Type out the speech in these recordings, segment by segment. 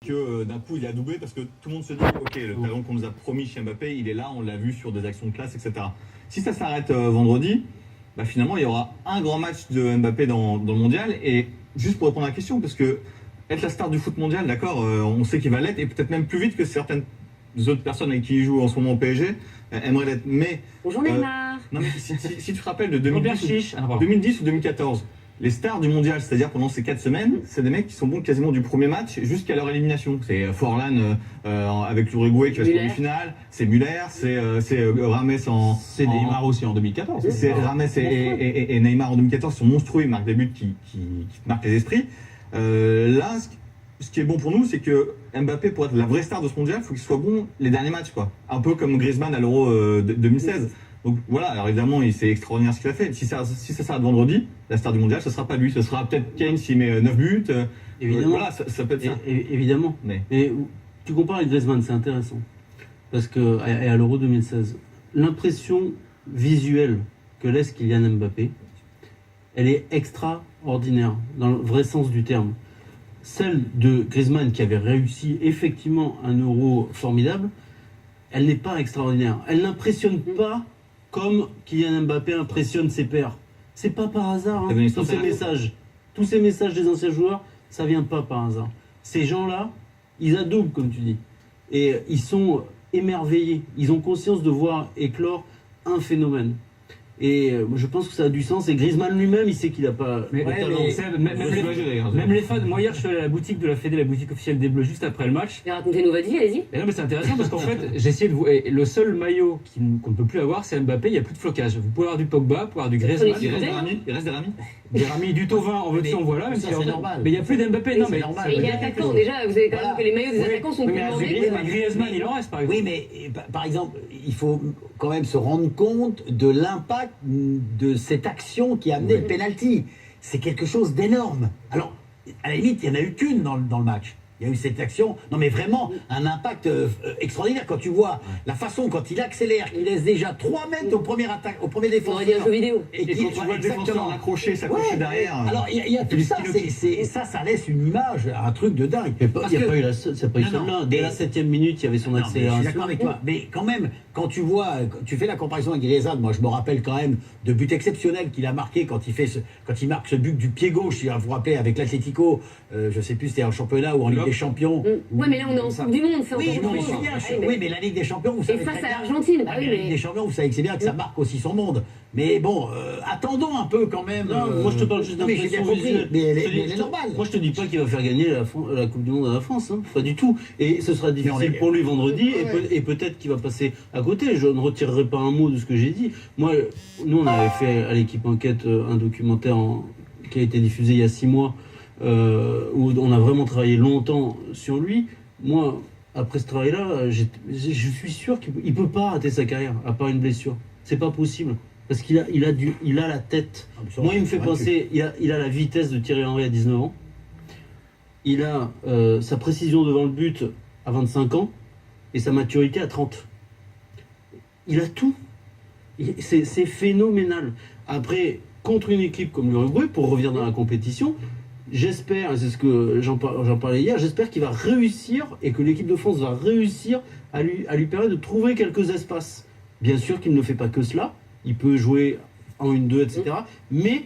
que d'un coup il a doublé parce que tout le monde se dit ok, le talent qu'on nous a promis chez Mbappé, il est là, on l'a vu sur des actions de classe, etc. Si ça s'arrête vendredi, bah, finalement il y aura un grand match de Mbappé dans le mondial. Et juste pour répondre à la question, parce que être la star du foot mondial, d'accord, on sait qu'il va l'être, et peut-être même plus vite que certaines autres personnes avec qui il joue en ce moment au PSG aimeraient l'être. Mais bonjour Neymar. non, mais si tu te rappelles de 2010 ou 2014, les stars du mondial, c'est-à-dire pendant ces 4 semaines, c'est des mecs qui sont bons quasiment du premier match jusqu'à leur élimination. C'est Forlan avec l'Uruguay qui va se demi-finale, c'est Müller, c'est Rames C'est Neymar aussi en 2014. C'est Rames et Neymar en 2014 sont monstrueux, ils marquent des buts qui marquent les esprits. Là, ce qui est bon pour nous, c'est que Mbappé, pour être la vraie star de ce mondial, il faut qu'il soit bon les derniers matchs, quoi. Un peu comme Griezmann à l'Euro 2016. Donc voilà, alors évidemment, c'est extraordinaire ce qu'il a fait. Si ça s'arrête vendredi, la star du mondial, ce sera pas lui, ce sera peut-être Kane s'il met 9 buts. Évidemment. Voilà, ça peut être ça. Évidemment. Mais tu compares avec Griezmann, c'est intéressant. Parce que, et à l'Euro 2016, l'impression visuelle que laisse Kylian Mbappé, elle est extraordinaire, dans le vrai sens du terme. Celle de Griezmann, qui avait réussi effectivement un Euro formidable, elle n'est pas extraordinaire. Elle n'impressionne pas comme Kylian Mbappé impressionne ses pairs. C'est pas par hasard, hein, tous ces messages des anciens joueurs, ça vient pas par hasard. Ces gens-là, ils adoubent, comme tu dis. Et ils sont émerveillés. Ils ont conscience de voir éclore un phénomène. Et je pense que ça a du sens. Et Griezmann lui-même, il sait qu'il n'a pas le talent. Même les fans. Moi, hier, je suis allé à la boutique de la Fédé, la boutique officielle des Bleus, juste après le match. Et racontez-nous votre vie, allez-y. Et non, mais c'est intéressant parce qu'en fait, j'ai essayé de vous. Et le seul maillot qu'on ne peut plus avoir, c'est Mbappé. Il n'y a plus de flocage. Vous pouvez avoir du Pogba, vous pouvez avoir du Griezmann. Il reste des ramis. Des ramis, du Tovin, en veux-tu, en voilà. Même ça, c'est normal. Mais il n'y a plus d'Mbappé. Non, mais Et il est attaquant, déjà, vous avez quand même que les maillots des attaquants sont plus demandés. Mais Griezmann, il en reste, par exemple. Oui, mais par exemple, il faut quand même se rendre compte de l'impact de cette action qui a amené le penalty. C'est quelque chose d'énorme. Alors, à la limite, il n'y en a eu qu'une dans le match. Il y a eu cette action, non mais vraiment un impact extraordinaire quand tu vois la façon quand il accélère, qu'il laisse déjà 3 mètres au premier défenseur. On aurait dit un jeu vidéo. Et quand tu vois le défenseur accroché, s'accrocher derrière. Alors il y a tout ça, ça laisse une image, un truc de dingue. Il n'y a pas eu celle-là. Dès la 7e minute, il y avait son accélération. Je suis d'accord avec toi, mais quand même, quand tu vois, tu fais la comparaison avec Griezmann, moi je me rappelle quand même de buts exceptionnels qu'il a marqué quand il marque ce but du pied gauche, si vous vous rappelez, avec l'Atlético, je sais plus, c'était en championnat ou en Ligue des Champions. Oui, mais là on est en Coupe du Monde, c'est oui, mais la Ligue des Champions, vous savez. Et face à l'Argentine, la Ligue des Champions, vous savez que c'est bien que ça marque aussi son monde. Mais bon, attendons un peu quand même. Non, moi je te parle juste d'impression visuelle. Mais elle est normale. Moi je te dis pas qu'il va faire gagner la Coupe du Monde à la France, hein, pas du tout. Et ce sera difficile pour lui vendredi, et peut-être qu'il va passer à côté. Je ne retirerai pas un mot de ce que j'ai dit. Moi, nous on avait fait à l'équipe enquête un documentaire qui a été diffusé il y a 6 mois, où on a vraiment travaillé longtemps sur lui. Moi, après ce travail-là, je suis sûr qu'il ne peut pas rater sa carrière, à part une blessure. C'est pas possible. Parce qu'il a la tête. Moi, il me fait penser, il a la vitesse de Thierry Henry à 19 ans. Il a sa précision devant le but à 25 ans et sa maturité à 30. Il a tout. C'est phénoménal. Après, contre une équipe comme l'Uruguay, pour revenir dans la compétition, j'espère, et c'est ce que j'en parlais hier, j'espère qu'il va réussir et que l'équipe de France va réussir à lui permettre de trouver quelques espaces. Bien sûr qu'il ne fait pas que cela. Il peut jouer en 1-2, etc. Mais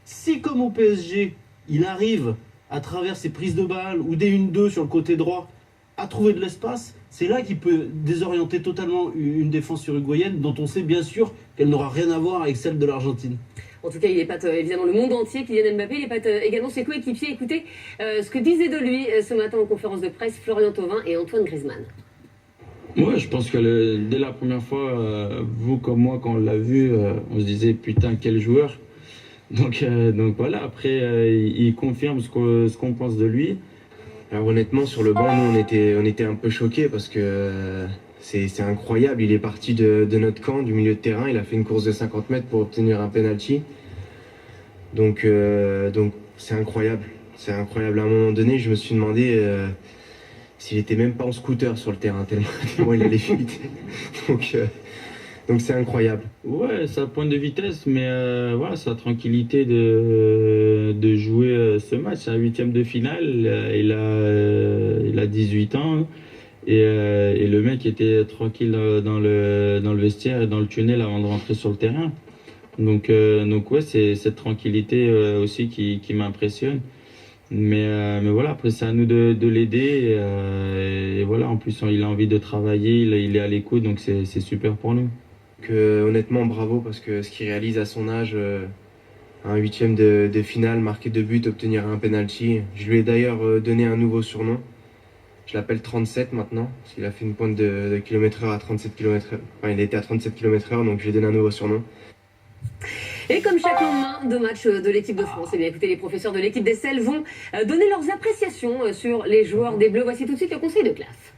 si, comme au PSG, il arrive à travers ses prises de balles ou des 1-2 sur le côté droit à trouver de l'espace, c'est là qu'il peut désorienter totalement une défense uruguayenne dont on sait bien sûr qu'elle n'aura rien à voir avec celle de l'Argentine. En tout cas, il épate évidemment le monde entier, Kylian Mbappé, il épate également ses coéquipiers. Écoutez ce que disaient de lui ce matin en conférence de presse Florian Thauvin et Antoine Griezmann. Ouais, je pense que dès la première fois, vous comme moi, quand on l'a vu, on se disait putain quel joueur. Donc voilà, après il confirme ce qu'on pense de lui. Alors honnêtement sur le banc, nous on était un peu choqués parce que c'est incroyable. Il est parti de notre camp, du milieu de terrain, il a fait une course de 50 mètres pour obtenir un penalty. Donc c'est incroyable. C'est incroyable. À un moment donné, je me suis demandé s'il était même pas en scooter sur le terrain, tellement il allait vite. Donc c'est incroyable. Ouais, sa pointe de vitesse, mais voilà, sa tranquillité de jouer ce match. C'est un 8e de finale. Il il a 18 ans. Et le mec était tranquille dans le vestiaire et dans le tunnel avant de rentrer sur le terrain. Donc ouais, c'est cette tranquillité aussi qui m'impressionne. Mais voilà, après c'est à nous de l'aider. Et voilà, en plus il a envie de travailler, il est à l'écoute, donc c'est super pour nous. Honnêtement, bravo, parce que ce qu'il réalise à son âge, un 8e de finale, marquer 2 buts, obtenir un penalty. Je lui ai d'ailleurs donné un nouveau surnom. Je l'appelle 37 maintenant, parce qu'il a fait une pointe de km/h à 37 km/h. Enfin, il était à 37 km/h, donc je lui ai donné un nouveau surnom. Et comme chaque lendemain de match de l'équipe de France, eh bien, écoutez, les professeurs de l'équipe d'Essel vont donner leurs appréciations sur les joueurs des Bleus. Voici tout de suite le conseil de classe.